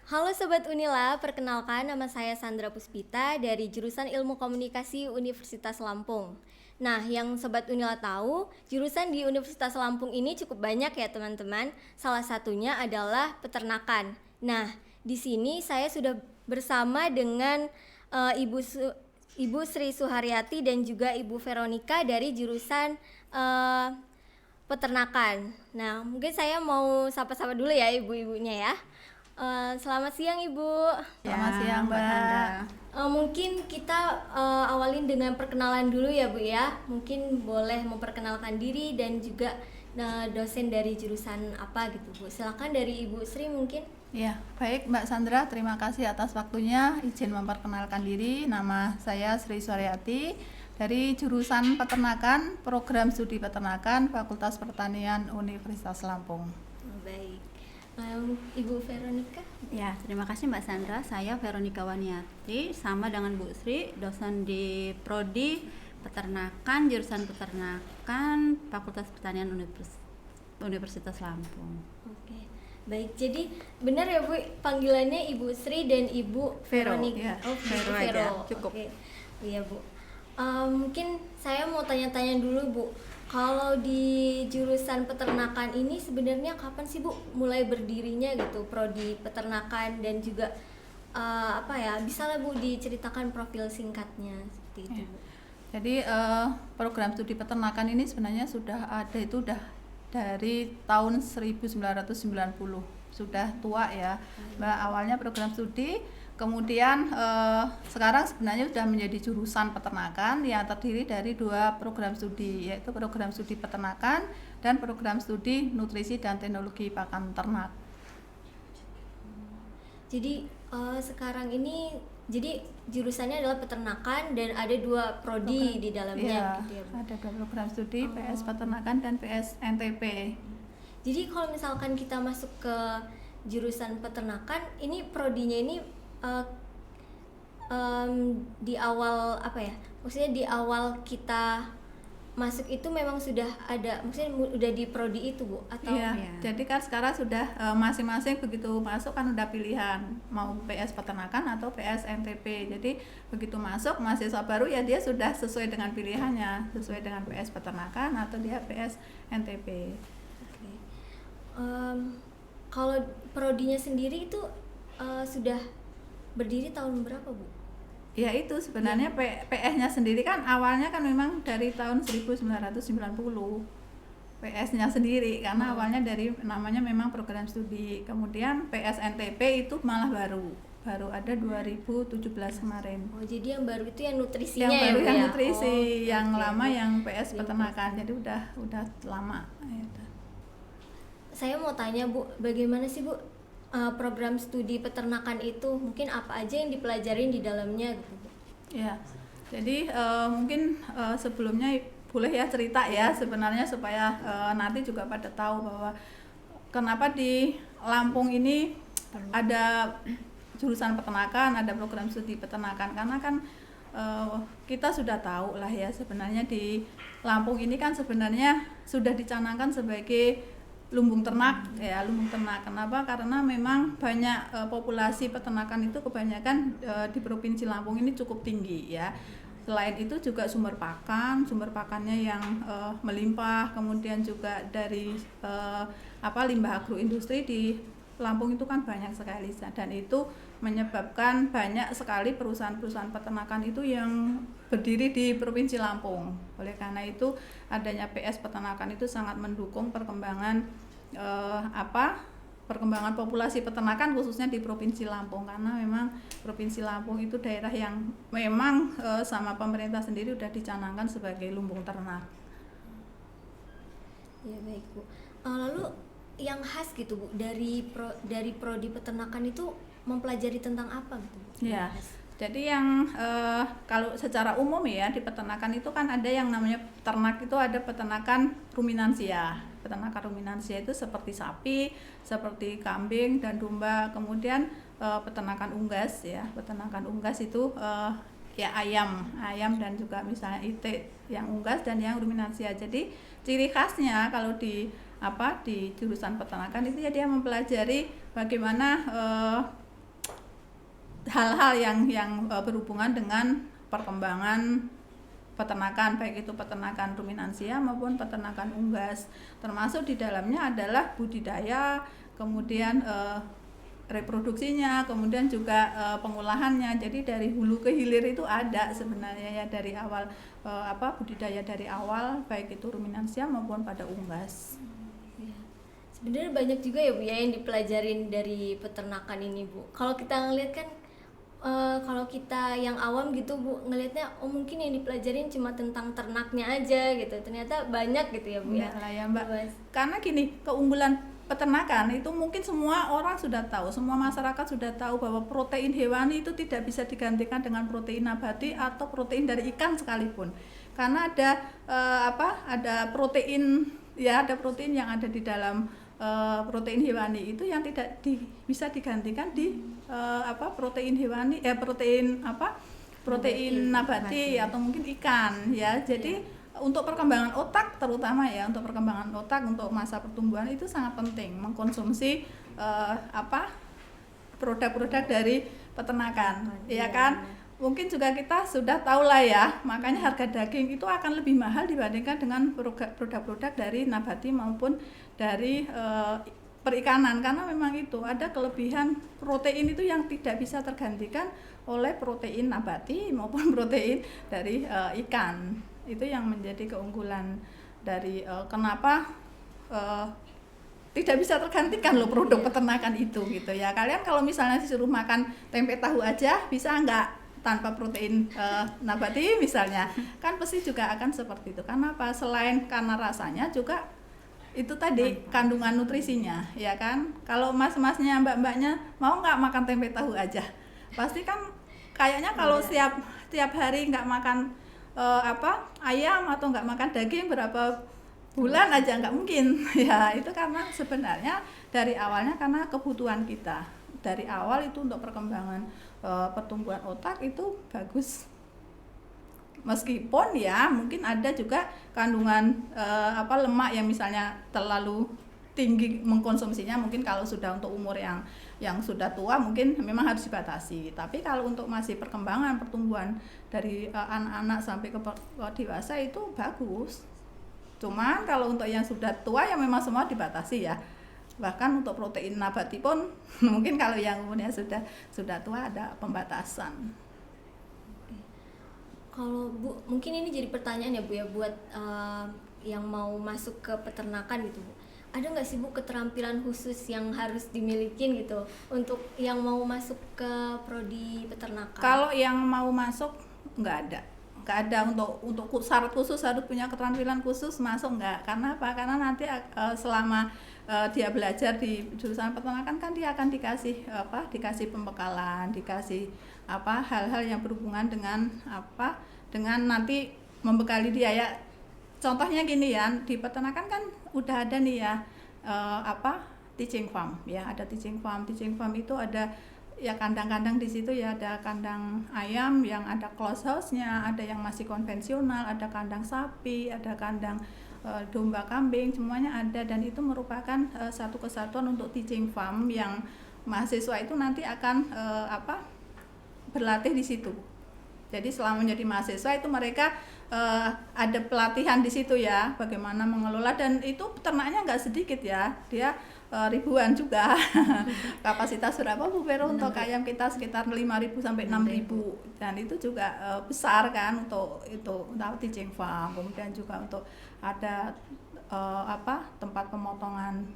Halo Sobat Unila, perkenalkan nama saya Sandra Puspita dari jurusan Ilmu Komunikasi Universitas Lampung. Nah, yang Sobat Unila tahu, jurusan di Universitas Lampung ini cukup banyak ya teman-teman. Salah satunya adalah peternakan. Nah, di sini saya sudah bersama dengan Ibu Sri Suharyati dan juga Ibu Veronica dari jurusan eh, peternakan. Nah, mungkin saya mau sapa-sapa dulu ya ibu-ibunya ya. Selamat siang Ibu. Selamat siang Mbak Sandra. Mbak. Mungkin kita awalin dengan perkenalan dulu ya Bu ya. Mungkin boleh memperkenalkan diri dan juga dosen dari jurusan apa gitu Bu. Silakan dari Ibu Sri mungkin. Ya, baik Mbak Sandra, terima kasih atas waktunya. Izin memperkenalkan diri, nama saya Sri Suharyati dari jurusan Peternakan, Program Studi Peternakan, Fakultas Pertanian Universitas Lampung. Baik. Ibu Veronica. Ya, terima kasih Mbak Sandra. Saya Veronica Waniati, sama dengan Bu Sri, dosen di Prodi Peternakan, jurusan Peternakan, Fakultas Pertanian Universitas Lampung. Oke. Baik, jadi benar ya Bu panggilannya Ibu Sri dan Ibu Vero, Veronica. ya. Vero Vero aja, Vero. cukup. Oke. Iya Bu. Mungkin saya mau tanya-tanya dulu Bu. Kalau di jurusan peternakan ini sebenarnya kapan sih Bu mulai berdirinya gitu prodi peternakan dan juga bisa lah Bu diceritakan profil singkatnya seperti itu Bu. Jadi program studi peternakan ini sebenarnya sudah ada itu udah dari tahun 1990, sudah tua ya Mbak. Awalnya program studi, kemudian sekarang sebenarnya sudah menjadi jurusan peternakan yang terdiri dari dua program studi, yaitu program studi peternakan dan program studi nutrisi dan teknologi pakan ternak. Jadi sekarang ini jadi jurusannya adalah peternakan dan ada dua prodi di dalamnya Ya, gitu ya Bu. ada dua program studi, PS peternakan dan PS NTP. Jadi kalau misalkan kita masuk ke jurusan peternakan, ini prodinya ini di awal maksudnya di awal kita masuk itu memang sudah ada, maksudnya udah di prodi itu Bu atau? Iya, Iya. jadi kan sekarang sudah masing-masing begitu masuk kan udah pilihan mau PS peternakan atau PS NTP. Jadi begitu masuk mahasiswa baru ya dia sudah sesuai dengan pilihannya, sesuai dengan PS peternakan atau dia PS NTP. Oke. Kalau prodinya sendiri itu sudah berdiri tahun berapa Bu? Ya itu sebenarnya PS-nya sendiri kan awalnya kan memang dari tahun 1990 PS-nya sendiri karena awalnya dari namanya memang program studi. Kemudian PS NTP itu malah baru ada 2017 kemarin. Oh jadi yang baru itu yang nutrisinya Yang baru Bu, yang ya? nutrisi, Oh, yang oke, lama Bu. yang PS Yang peternakan. Jadi udah lama gitu. Saya mau tanya Bu, bagaimana sih Bu program studi peternakan itu, mungkin apa aja yang dipelajarin di dalamnya gitu Bu? Ya. Jadi mungkin sebelumnya boleh ya cerita ya sebenarnya supaya nanti juga pada tahu bahwa kenapa di Lampung ini ada jurusan peternakan, ada program studi peternakan, karena kan kita sudah tahu lah ya sebenarnya di Lampung ini kan sebenarnya sudah dicanangkan sebagai lumbung ternak ya, lumbung ternak. Kenapa? Karena memang banyak populasi peternakan itu kebanyakan di Provinsi Lampung ini cukup tinggi ya. Selain itu juga sumber pakannya yang melimpah, kemudian juga dari limbah agroindustri di Lampung itu kan banyak sekali, dan itu menyebabkan banyak sekali perusahaan-perusahaan peternakan itu yang berdiri di Provinsi Lampung. Oleh karena itu adanya PS peternakan itu sangat mendukung perkembangan perkembangan populasi peternakan khususnya di Provinsi Lampung, karena memang Provinsi Lampung itu daerah yang memang sama pemerintah sendiri sudah dicanangkan sebagai lumbung ternak. Ya baik Bu. Lalu yang khas gitu Bu dari prodi peternakan itu mempelajari tentang apa gitu Bu? Ya. Yang khas. Jadi yang kalau secara umum ya di peternakan itu kan ada yang namanya ternak itu ada peternakan ruminansia. Peternakan ruminansia itu seperti sapi, seperti kambing dan domba. Kemudian peternakan unggas ya. Peternakan unggas itu ya ayam dan juga misalnya itik yang unggas dan yang ruminansia. Jadi ciri khasnya kalau di jurusan peternakan itu ya dia mempelajari bagaimana hal-hal yang berhubungan dengan perkembangan peternakan, baik itu peternakan ruminansia maupun peternakan unggas, termasuk di dalamnya adalah budidaya, kemudian reproduksinya, kemudian juga pengolahannya. Jadi dari hulu ke hilir itu ada sebenarnya ya, dari awal budidaya dari awal, baik itu ruminansia maupun pada unggas. Sebenarnya banyak juga ya Bu ya yang dipelajarin dari peternakan ini Bu. Kalau kita ngeliat kan, kalau kita yang awam gitu Bu, ngelihatnya mungkin yang dipelajarin cuma tentang ternaknya aja gitu. Ternyata banyak gitu ya Bu ya. Lah ya Mbak. Bebas. Karena gini, keunggulan peternakan itu mungkin semua orang sudah tahu, semua masyarakat sudah tahu bahwa protein hewani itu tidak bisa digantikan dengan protein nabati atau protein dari ikan sekalipun. Karena ada protein ya, ada protein yang ada di dalam protein hewani itu yang tidak bisa digantikan di protein hewani protein nabati atau mungkin ikan ya. Jadi untuk perkembangan otak terutama ya, untuk perkembangan otak untuk masa pertumbuhan itu sangat penting mengkonsumsi produk-produk dari peternakan, ya kan? Mungkin juga kita sudah tahu lah ya, makanya harga daging itu akan lebih mahal dibandingkan dengan produk-produk dari nabati maupun dari perikanan, karena memang itu ada kelebihan protein itu yang tidak bisa tergantikan oleh protein nabati maupun protein dari ikan. Itu yang menjadi keunggulan dari kenapa tidak bisa tergantikan loh produk peternakan itu gitu ya. Kalian kalau misalnya disuruh makan tempe tahu aja bisa nggak tanpa protein nabati misalnya, kan pasti juga akan seperti itu. Karena apa? Selain karena rasanya juga itu tadi kandungan nutrisinya ya kan. Kalau mas-masnya mbak-mbaknya mau nggak makan tempe tahu aja, pasti kan kayaknya kalau tiap hari nggak makan ayam atau nggak makan daging berapa bulan aja nggak mungkin ya. Itu karena sebenarnya dari awalnya karena kebutuhan kita dari awal itu untuk perkembangan pertumbuhan otak itu bagus, meskipun ya mungkin ada juga kandungan lemak yang misalnya terlalu tinggi mengkonsumsinya, mungkin kalau sudah untuk umur yang sudah tua mungkin memang harus dibatasi. Tapi kalau untuk masih perkembangan pertumbuhan dari anak-anak sampai ke dewasa itu bagus. Cuman kalau untuk yang sudah tua ya memang semua dibatasi ya. Bahkan untuk protein nabati pun mungkin kalau yang umurnya sudah tua ada pembatasan. Kalau Bu, mungkin ini jadi pertanyaan ya Bu ya buat yang mau masuk ke peternakan gitu Bu. Ada nggak sih Bu keterampilan khusus yang harus dimilikin gitu untuk yang mau masuk ke prodi peternakan? Kalau yang mau masuk nggak ada untuk syarat khusus harus punya keterampilan khusus masuk nggak. Karena apa? Karena nanti selama dia belajar di jurusan peternakan kan dia akan dikasih pembekalan, dikasih hal-hal yang berhubungan dengan nanti membekali dia ya. Contohnya gini ya, di peternakan kan udah ada nih ya teaching farm ya, ada teaching farm itu ada ya kandang-kandang di situ ya, ada kandang ayam yang ada close house-nya, ada yang masih konvensional, ada kandang sapi, ada kandang domba, kambing, semuanya ada. Dan itu merupakan satu kesatuan untuk teaching farm yang mahasiswa itu nanti akan berlatih di situ. Jadi selama menjadi mahasiswa itu mereka ada pelatihan di situ ya, bagaimana mengelola, dan itu ternaknya nggak sedikit ya, dia ribuan juga. Kapasitas berapa Bu Vero untuk ayam kita sekitar 5.000 sampai 6.000, dan itu juga besar kan untuk teaching farm. Kemudian juga untuk ada tempat pemotongan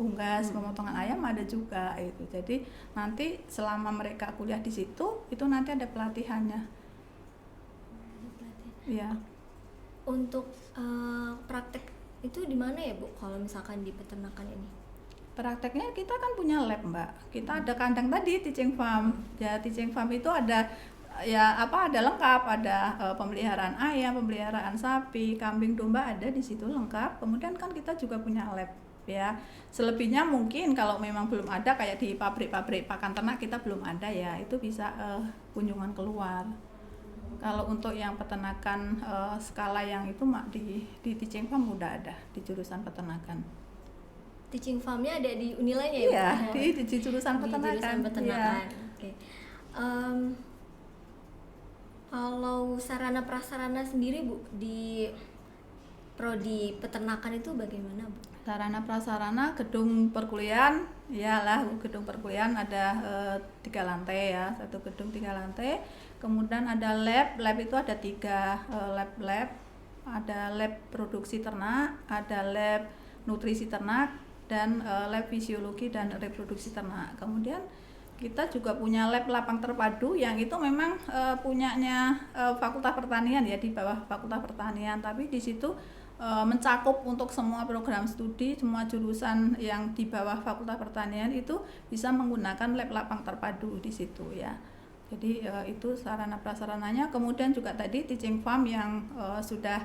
unggas, pemotongan ayam ada juga itu. Jadi nanti selama mereka kuliah di situ itu nanti ada pelatihannya. Ya. Untuk praktek itu di mana ya Bu kalau misalkan di peternakan ini? Prakteknya kita kan punya lab Mbak. Kita ada kandang tadi teaching farm. Ya, teaching farm itu ada ada lengkap, ada pemeliharaan ayam, pemeliharaan sapi, kambing, domba ada di situ lengkap. Kemudian kan kita juga punya lab ya. Selebihnya mungkin kalau memang belum ada kayak di pabrik-pabrik pakan ternak kita belum ada ya, itu bisa kunjungan keluar. Kalau untuk yang peternakan skala yang itu di teaching farm udah ada di jurusan peternakan. Teaching farmnya ada di Unilanya ya? Iya, di jurusan peternakan. Di jurusan peternakan. Ya. Oke. Em, Kalau sarana prasarana sendiri Bu di prodi peternakan itu bagaimana Bu? Sarana prasarana gedung perkuliahan, iyalah gedung perkuliahan ada 3 lantai ya, satu gedung 3 lantai. Kemudian ada lab itu ada 3 lab, ada lab produksi ternak, ada lab nutrisi ternak, dan lab fisiologi dan reproduksi ternak. Kemudian kita juga punya lab lapang terpadu yang itu memang punyanya Fakultas Pertanian ya, di bawah Fakultas Pertanian, tapi di situ mencakup untuk semua program studi, semua jurusan yang di bawah Fakultas Pertanian itu bisa menggunakan lab lapang terpadu di situ ya. Jadi itu sarana prasarananya. Kemudian juga tadi teaching farm yang sudah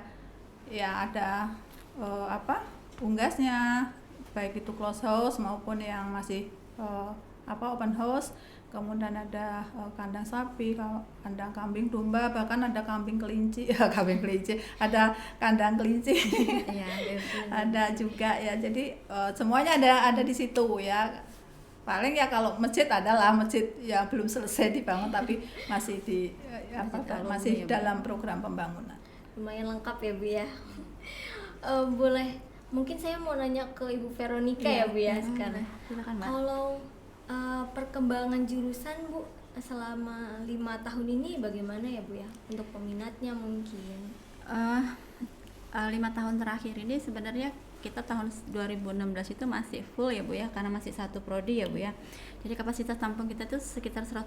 ya ada unggasnya, baik itu close house maupun yang masih open house. Kemudian ada kandang sapi, kandang kambing domba, bahkan ada kambing kelinci, ada kandang kelinci, Iya, ada juga ya. Jadi semuanya ada di situ ya. Paling ya kalau masjid adalah masjid ya belum selesai dibangun tapi masih masih dalam program pembangunan. lumayan lengkap ya Bu ya. Boleh, mungkin saya mau nanya ke Ibu Veronica ya Bu ya sekarang. Silakan Mbak. Kalau perkembangan jurusan Bu selama 5 tahun ini bagaimana ya Bu ya untuk peminatnya mungkin? 5 tahun terakhir ini sebenarnya kita tahun 2016 itu masih full ya Bu ya, karena masih satu prodi ya Bu ya. Jadi kapasitas tampung kita itu sekitar 10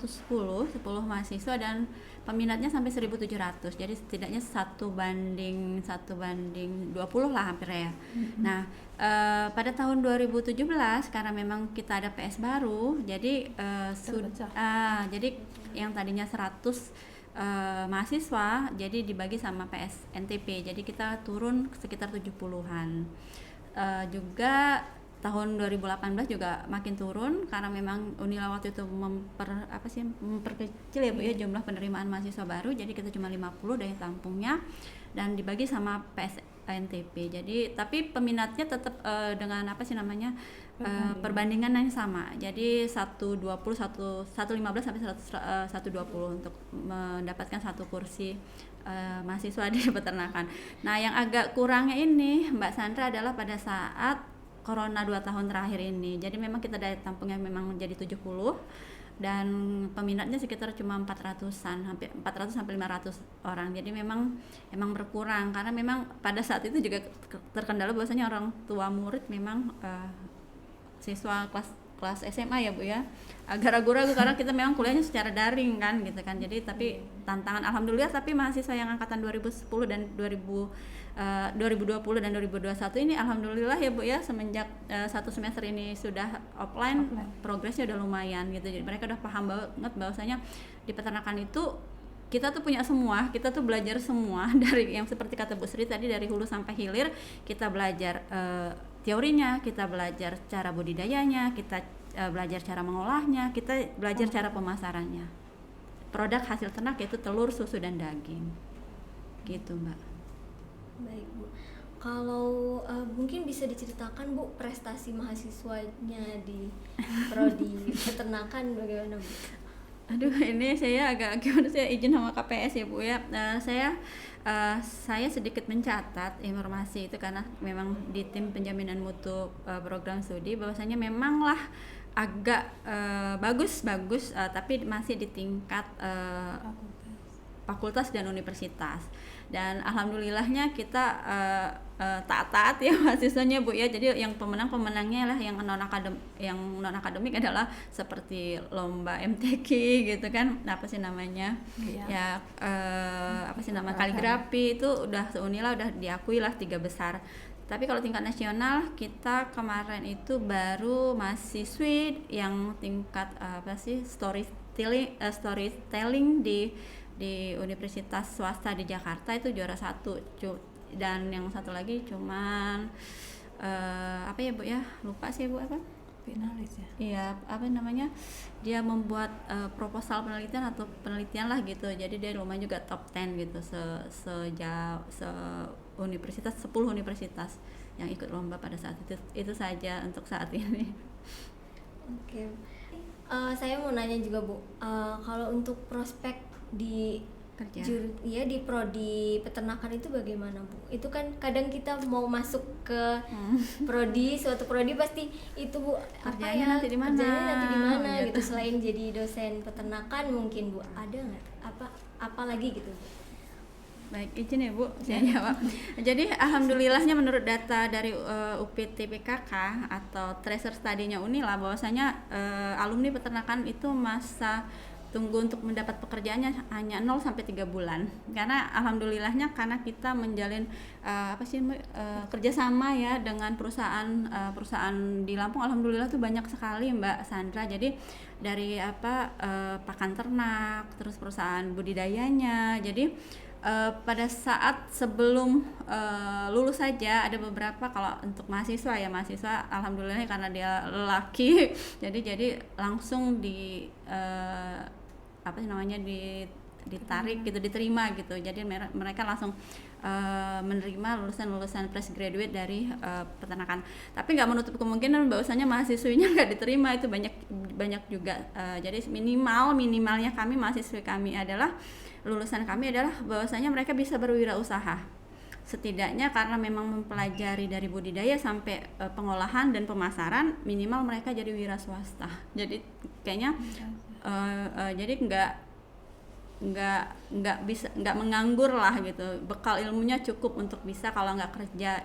mahasiswa dan peminatnya sampai 1.700. Jadi setidaknya 1:20 lah hampir ya. Nah, pada tahun 2017 karena memang kita ada PS baru, jadi jadi yang tadinya 100 mahasiswa jadi dibagi sama PS NTP, jadi kita turun sekitar 70-an. Juga tahun 2018 juga makin turun karena memang Unila waktu itu memperkecil ya Bu ya jumlah penerimaan mahasiswa baru, jadi kita cuma 50 daya tampungnya dan dibagi sama PS NTP. Jadi tapi peminatnya tetap dengan perbandingan yang sama. Jadi 115 sampai 120 untuk mendapatkan satu kursi mahasiswa di peternakan. Nah, yang agak kurangnya ini Mbak Sandra adalah pada saat Corona 2 tahun terakhir ini. Jadi memang kita daya tampungnya memang menjadi 70 dan peminatnya sekitar cuma 400-an, hampir 400 sampai 500 orang. Jadi memang berkurang karena memang pada saat itu juga terkendala bahwasanya orang tua murid memang siswa kelas SMA ya Bu ya, agak ragu-ragu karena kita memang kuliahnya secara daring kan gitu kan. Jadi tapi tantangan alhamdulillah, tapi mahasiswa yang angkatan 2010 dan 2020 dan 2021 ini alhamdulillah ya Bu ya, semenjak satu semester ini sudah offline. Progresnya udah lumayan gitu. Jadi mereka udah paham banget bahwasanya di peternakan itu kita tuh punya semua, kita tuh belajar semua dari yang seperti kata Bu Sri tadi, dari hulu sampai hilir kita belajar teorinya, kita belajar cara budidayanya, kita belajar cara mengolahnya, kita belajar cara pemasarannya. Produk hasil ternak yaitu telur, susu, dan daging. Gitu Mbak. Baik Bu. Kalau mungkin bisa diceritakan Bu prestasi mahasiswanya di prodi peternakan bagaimana Bu? Aduh, ini saya agak gimana, saya izin sama KPS ya Bu ya. Saya sedikit mencatat informasi itu karena memang di tim penjaminan mutu program studi bahwasanya memanglah agak bagus tapi masih di tingkat fakultas dan universitas. Dan alhamdulillahnya kita taat ya mahasiswanya Bu ya. Jadi yang pemenangnya lah yang non akademik adalah seperti lomba MTQ gitu kan, kaligrafi itu udah Unila udah diakui lah 3 besar. Tapi kalau tingkat nasional kita kemarin itu baru mahasiswi yang tingkat storytelling di universitas swasta di Jakarta itu juara 1, dan yang satu lagi cuman ya Bu ya, lupa sih Bu apa? Finalis ya. Iya, dia membuat proposal penelitian lah gitu. Jadi dia lumayan juga top 10 gitu universitas 10 universitas yang ikut lomba pada saat itu saja untuk saat ini. Oke. Saya mau nanya juga Bu, kalau untuk prospek di Kerja. di prodi peternakan itu bagaimana Bu? Itu kan kadang kita mau masuk ke prodi, suatu prodi pasti itu Bu, Kerjanya nanti di mana? kerjanya nanti di mana Gitu. gitu. Selain jadi dosen peternakan mungkin Bu, ada nggak apa lagi gitu Bu? Baik, izin ya Bu, saya jawab. Jadi alhamdulillahnya menurut data dari UPT PKK atau tracer study-nya Unila, bahwasanya alumni peternakan itu masa tunggu untuk mendapat pekerjaannya hanya 0 sampai 3 bulan. Karena alhamdulillahnya karena kita menjalin kerjasama ya dengan perusahaan di Lampung, alhamdulillah tuh banyak sekali Mbak Sandra. Jadi dari pakan ternak, terus perusahaan budidayanya. Jadi pada saat sebelum lulus saja ada beberapa, kalau untuk mahasiswa alhamdulillah karena dia lelaki jadi langsung ditarik gitu, diterima gitu. Jadi mereka langsung menerima lulusan fresh graduate dari peternakan. Tapi nggak menutup kemungkinan bahwasanya mahasiswinya nggak diterima, itu banyak juga. Jadi minimalnya kami, mahasiswi kami adalah lulusan kami adalah bahwasanya mereka bisa berwirausaha. Setidaknya karena memang mempelajari dari budidaya sampai pengolahan dan pemasaran, minimal mereka jadi wira swasta. Jadi kayaknya jadi nggak menganggur lah gitu. Bekal ilmunya cukup untuk bisa, kalau nggak kerja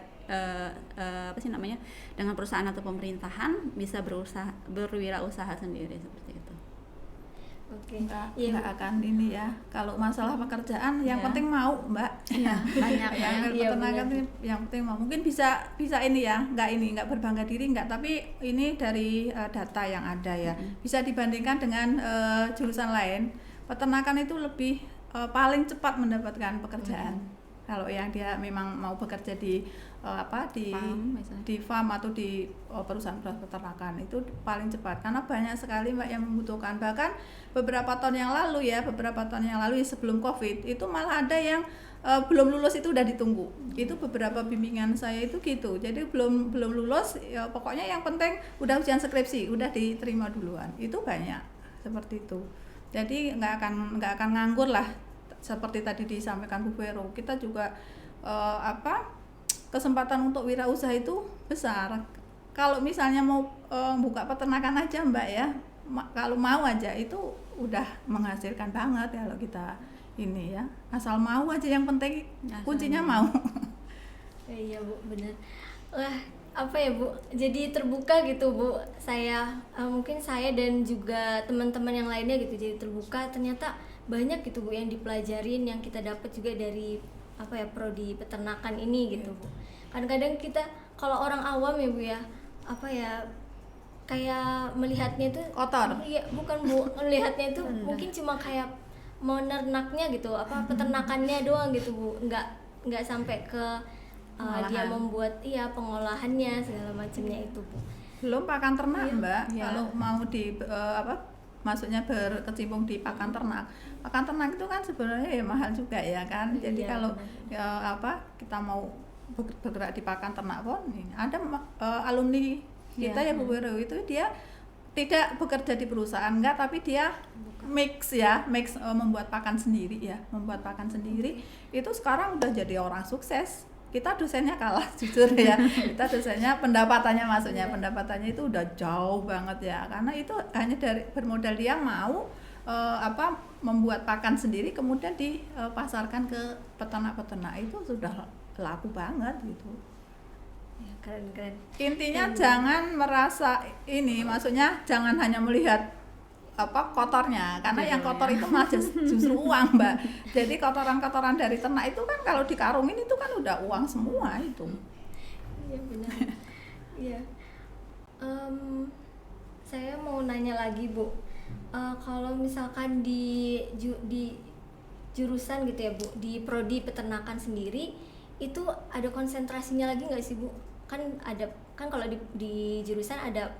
dengan perusahaan atau pemerintahan, bisa berwirausaha sendiri seperti itu. Oke. Nggak akan ini ya, kalau masalah pekerjaan yang penting mau Mbak. Iya, banyak ya. Peternakan itu yang penting mau. Mungkin bisa ini ya, nggak berbangga diri nggak, tapi ini dari data yang ada ya, bisa dibandingkan dengan jurusan lain. Peternakan itu lebih paling cepat mendapatkan pekerjaan. Kalau yang dia memang mau bekerja di farm atau di perusahaan peternakan, itu paling cepat karena banyak sekali Mbak yang membutuhkan. Bahkan beberapa tahun yang lalu sebelum Covid itu malah ada yang belum lulus itu udah ditunggu. Itu beberapa bimbingan saya itu gitu. Jadi belum lulus ya, pokoknya yang penting udah ujian skripsi udah diterima duluan. Itu banyak seperti itu. Jadi nggak akan nganggur lah, seperti tadi disampaikan Bu Vero. Kita juga kesempatan untuk wirausaha itu besar. Kalau misalnya mau buka peternakan aja Mbak ya, kalau mau aja itu udah menghasilkan banget ya kalau kita ini ya, asal mau aja, yang penting kuncinya mau. Iya Bu, benar. Wah, Bu, jadi terbuka gitu Bu. Mungkin saya dan juga teman-teman yang lainnya gitu jadi terbuka, ternyata banyak gitu Bu yang dipelajarin, yang kita dapat juga dari prodi peternakan ini gitu Bu. Kadang-kadang kita kalau orang awam ya Bu ya, kayak melihatnya itu Kotor. Iya, bukan Bu, melihatnya itu mungkin cuma kayak mau nernaknya gitu, peternakannya doang gitu Bu. Enggak sampai ke dia membuat pengolahannya segala macamnya itu Bu. Belum pakan ternak Mbak. Iya. Kalau mau di maksudnya berkecimpung di pakan ternak itu kan sebenarnya ya mahal juga ya kan. Jadi Iya, kalau kita mau bergerak di pakan ternak pun ada alumni kita ya Bu Vero, itu dia tidak bekerja di perusahaan enggak, tapi dia mix membuat pakan sendiri. Itu sekarang udah jadi orang sukses. Kita dosennya kalah jujur ya. Kita dosennya pendapatannya itu udah jauh banget ya, karena itu hanya dari bermodal dia mau membuat pakan sendiri kemudian dipasarkan ke peternak-peternak, itu sudah laku banget gitu. Ya, keren. Intinya jangan merasa ini, maksudnya jangan hanya melihat kotornya, karena yang kotor itu malah justru uang Mbak. Jadi kotoran-kotoran dari ternak itu kan kalau dikarungin itu kan udah uang semua itu. Iya benar. Iya. Saya mau nanya lagi Bu, kalau misalkan di jurusan gitu ya Bu, di prodi peternakan sendiri itu ada konsentrasinya lagi nggak sih Bu? Kan kalau di jurusan ada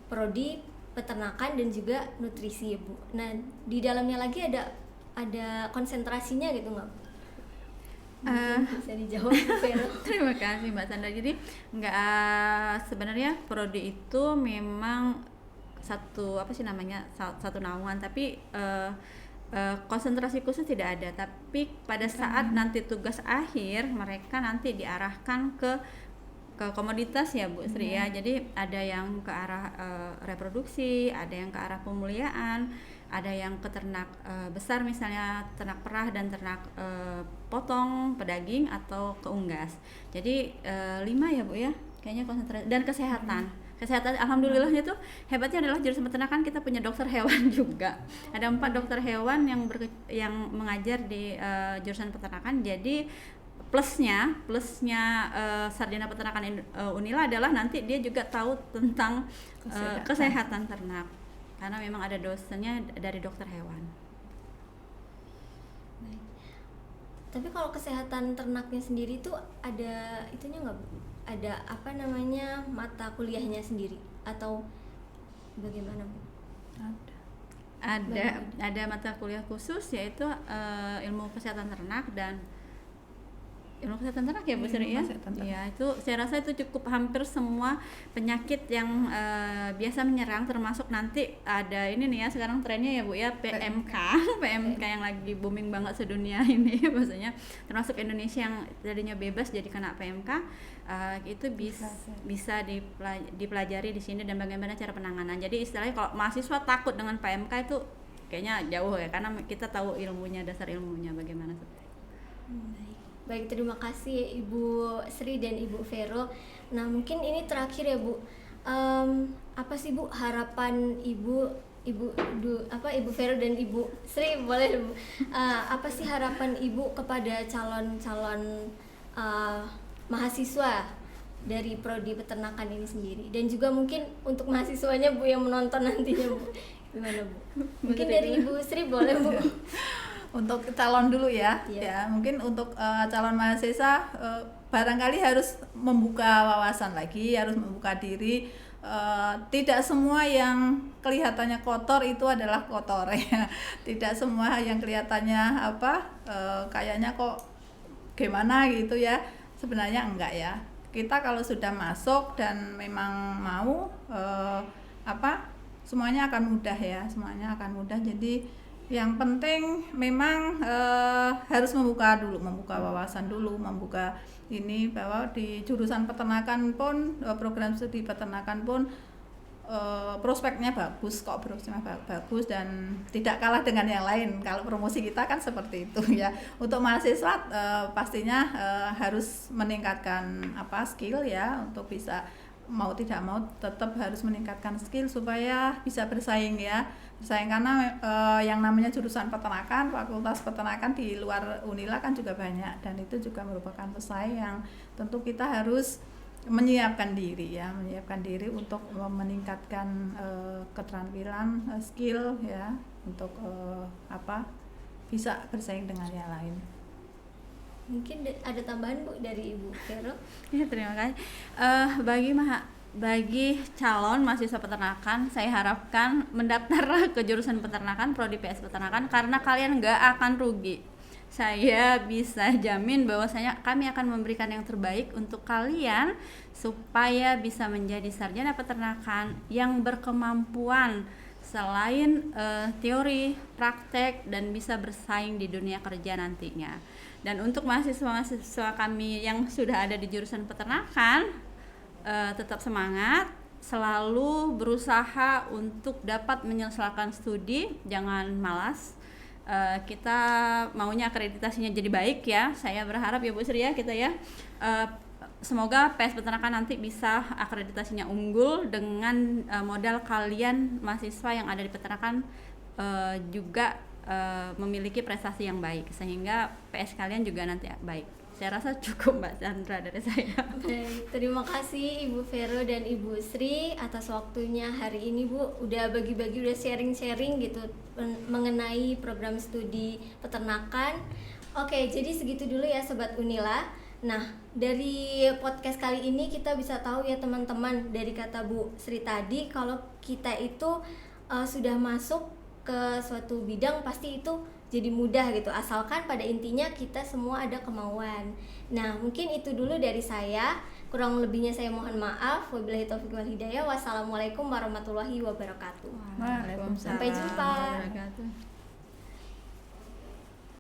prodi peternakan dan juga nutrisi ya Bu. Nah di dalamnya lagi ada konsentrasinya gitu nggak? Bisa dijawab Bu Vero. Terima kasih Mbak Sandra. Jadi sebenarnya prodi itu memang satu apa sih namanya satu naungan, tapi konsentrasi khusus tidak ada. Tapi pada saat nanti tugas akhir mereka nanti diarahkan ke komoditas ya Bu Sri ya. Jadi ada yang ke arah reproduksi, ada yang ke arah pemuliaan, ada yang ke ternak besar misalnya ternak perah dan ternak potong, pedaging atau ke unggas. Jadi 5 ya Bu ya kayaknya konsentrasi, dan kesehatan. Kesehatan alhamdulillahnya tuh hebatnya adalah jurusan peternakan kita punya dokter hewan juga. Ada 4 dokter hewan yang mengajar di jurusan peternakan. Jadi plusnya sarjana peternakan Unila adalah nanti dia juga tahu tentang kesehatan ternak, karena memang ada dosennya dari dokter hewan. Baik. Tapi kalau kesehatan ternaknya sendiri tuh ada itunya nggak Bu? Ada apa namanya mata kuliahnya sendiri atau bagaimana Bu? Ada mata kuliah khusus yaitu ilmu kesehatan ternak dan ilmu kesehatan ternak ya Bu Sri ya. Ya, itu saya rasa itu cukup hampir semua penyakit yang biasa menyerang, termasuk nanti ada ini nih ya sekarang trennya ya Bu ya, PMK yang lagi booming banget sedunia ini maksudnya, termasuk Indonesia yang tadinya bebas jadi kena PMK. Itu bisa dipelajari di sini dan bagaimana cara penanganan. Jadi istilahnya kalau mahasiswa takut dengan PMK itu kayaknya jauh ya, karena kita tahu ilmunya, dasar ilmunya bagaimana seperti itu. Baik, terima kasih Ibu Sri dan Ibu Vero. Nah, mungkin ini terakhir ya Bu. Apa sih Bu harapan Ibu Vero dan Ibu Sri, boleh Bu? Apa sih harapan Ibu kepada calon-calon mahasiswa dari prodi peternakan ini sendiri, dan juga mungkin untuk mahasiswanya Bu yang menonton nantinya Bu, gimana Bu? Mungkin dari Ibu Sri boleh Bu. Untuk calon dulu ya, Iya. ya mungkin untuk calon mahasiswa barangkali harus membuka wawasan lagi, harus membuka diri. Tidak semua yang kelihatannya kotor itu adalah kotor ya. Tidak semua yang kelihatannya kayaknya kok gimana gitu ya, sebenarnya enggak ya. Kita kalau sudah masuk dan memang mau semuanya akan mudah ya, semuanya akan mudah. Jadi yang penting memang harus membuka wawasan dulu, membuka ini bahwa di jurusan peternakan pun program studi peternakan pun prospeknya bagus dan tidak kalah dengan yang lain. Kalau promosi kita kan seperti itu ya. Untuk mahasiswa pastinya harus meningkatkan skill ya, untuk bisa mau tidak mau tetap harus meningkatkan skill supaya bisa bersaing karena yang namanya jurusan peternakan, fakultas peternakan di luar Unila kan juga banyak, dan itu juga merupakan pesaing yang tentu kita harus menyiapkan diri untuk meningkatkan keterampilan, skill ya, untuk bisa bersaing dengan yang lain. Mungkin ada tambahan Bu dari Ibu Vero? Ya, terima kasih. Bagi calon mahasiswa peternakan, saya harapkan mendaftarlah ke jurusan peternakan, prodi PS peternakan, karena kalian nggak akan rugi. Saya bisa jamin bahwasanya kami akan memberikan yang terbaik untuk kalian supaya bisa menjadi sarjana peternakan yang berkemampuan selain teori, praktek, dan bisa bersaing di dunia kerja nantinya. Dan untuk mahasiswa-mahasiswa kami yang sudah ada di jurusan peternakan, tetap semangat, selalu berusaha untuk dapat menyelesaikan studi, jangan malas. Kita maunya akreditasinya jadi baik ya. Saya berharap ya Bu Sri ya, kita ya semoga PS Peternakan nanti bisa akreditasinya unggul dengan modal kalian mahasiswa yang ada di peternakan juga memiliki prestasi yang baik, sehingga PS kalian juga nanti baik. Saya rasa cukup Mbak Sandra dari saya. Baik, terima kasih Ibu Vero dan Ibu Sri atas waktunya hari ini Bu, udah bagi-bagi, udah sharing-sharing gitu mengenai program studi peternakan. Oke, jadi segitu dulu ya Sobat Unila. Nah, dari podcast kali ini kita bisa tahu ya teman-teman, dari kata Bu Sri tadi, kalau kita itu sudah masuk ke suatu bidang pasti itu jadi mudah gitu, asalkan pada intinya kita semua ada kemauan. Nah, mungkin itu dulu dari saya. Kurang lebihnya saya mohon maaf. Wabillahi taufiq wal hidayah. Wassalamualaikum warahmatullahi wabarakatuh. Waalaikumsalam Sampai jumpa. warahmatullahi wabarakatuh.